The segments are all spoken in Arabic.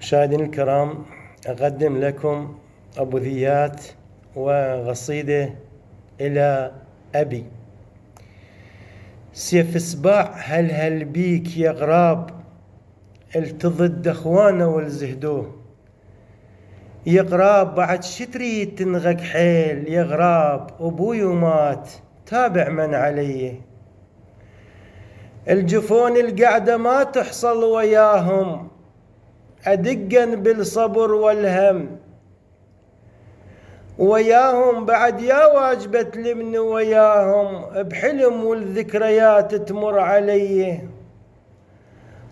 مشاهدينا الكرام، أقدم لكم أبوذيات وقصيدة إلى أبي. سيف سباع هل بيك يا غراب، التضد أخوانه والزهدوه. يا غراب بعد شتريد تنغق حيل، يا غراب أبوي ومات تابع من علي. الجفون القعدة ما تحصل وياهم، أدقن بالصبر والهم. وياهم بعد يا واجبة لمن وياهم، بحلم والذكريات تمر علي.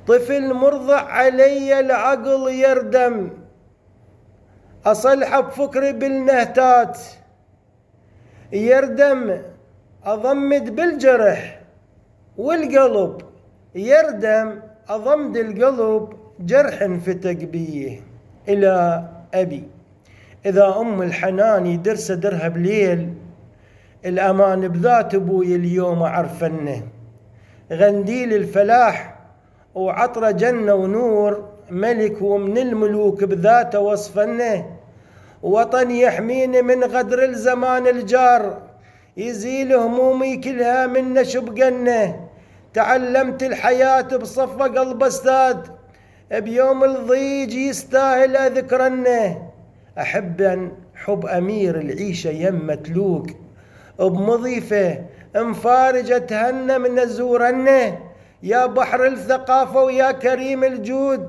طفل مرضع علي العقل يردم، أصلح بفكري بالنهتات يردم. أضمد بالجرح والقلب يردم، أضمد القلب جرح انفتق بيه. إلى أبي. إذا أم الحنان يدرس درها بليل، الأمان بذات أبوي اليوم أعرفنه. غنديل الفلاح وعطر جنة ونور، ملك ومن الملوك بذاته وصفنه. وطن يحميني من غدر الزمان الجار، يزيل همومي كلها من نشب جنة. تعلمت الحياة بصفة قلب استاذ، بيوم الضيج يستاهل أذكرنه. أحبا حب أمير العيشة يم تلوق، بمضيفة مفارجة تهنى من الزورنه. يا بحر الثقافة ويا كريم الجود،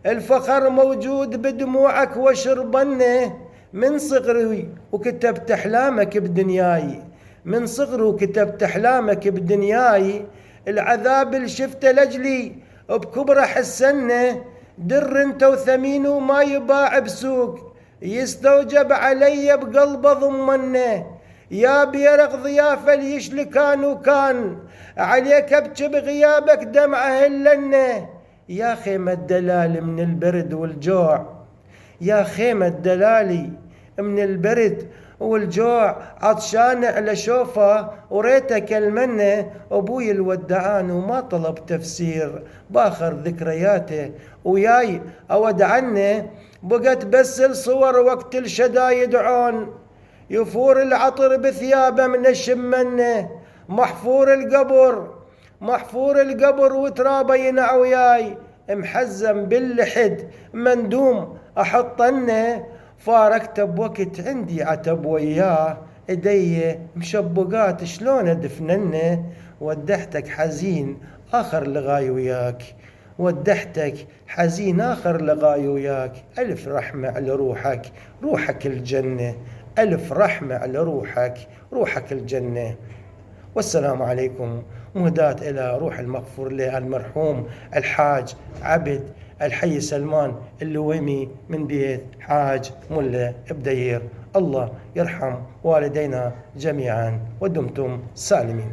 الفخر موجود بدموعك وشربنه. من صغري وكتبت أحلامك بدنياي، من صغري وكتبت أحلامك بدنياي. العذاب اللي شفته لجلي بكبره حسنه، در انت وثمين وما يباع بسوق، يستوجب علي بقلبه ضمنه. يا بيرق ضيافة ليش كان وكان، عليك ابكي بغيابك دمعه هلنه. يا خيمة دلال من البرد والجوع، يا خيمة دلالي من البرد والجوع. عطشان على شوفه وريتك المنه، أبوي الودعان وما طلب تفسير باخر ذكرياته. وياي أود عنه بقت بس الصور وقت الشدايد عون، يفور العطر بثيابه من الشمنه. محفور القبر محفور القبر وترابه ينع وياي، محزم باللحد مندوم أحطنه. فارقت بوقت عندي عتب وياه، ايدي مشبقات شلون ادفننه. ودحتك حزين آخر لغاي وياك، ودحتك حزين آخر لغاي وياك. ألف رحمة على روحك، روحك الجنة. ألف رحمة على روحك، روحك الجنة. والسلام عليكم. مهداة إلى روح المغفور له المرحوم الحاج عبد الحي سلمان اللويمي من بيت حاج ملا بدير. الله يرحم والدينا جميعا ودمتم سالمين.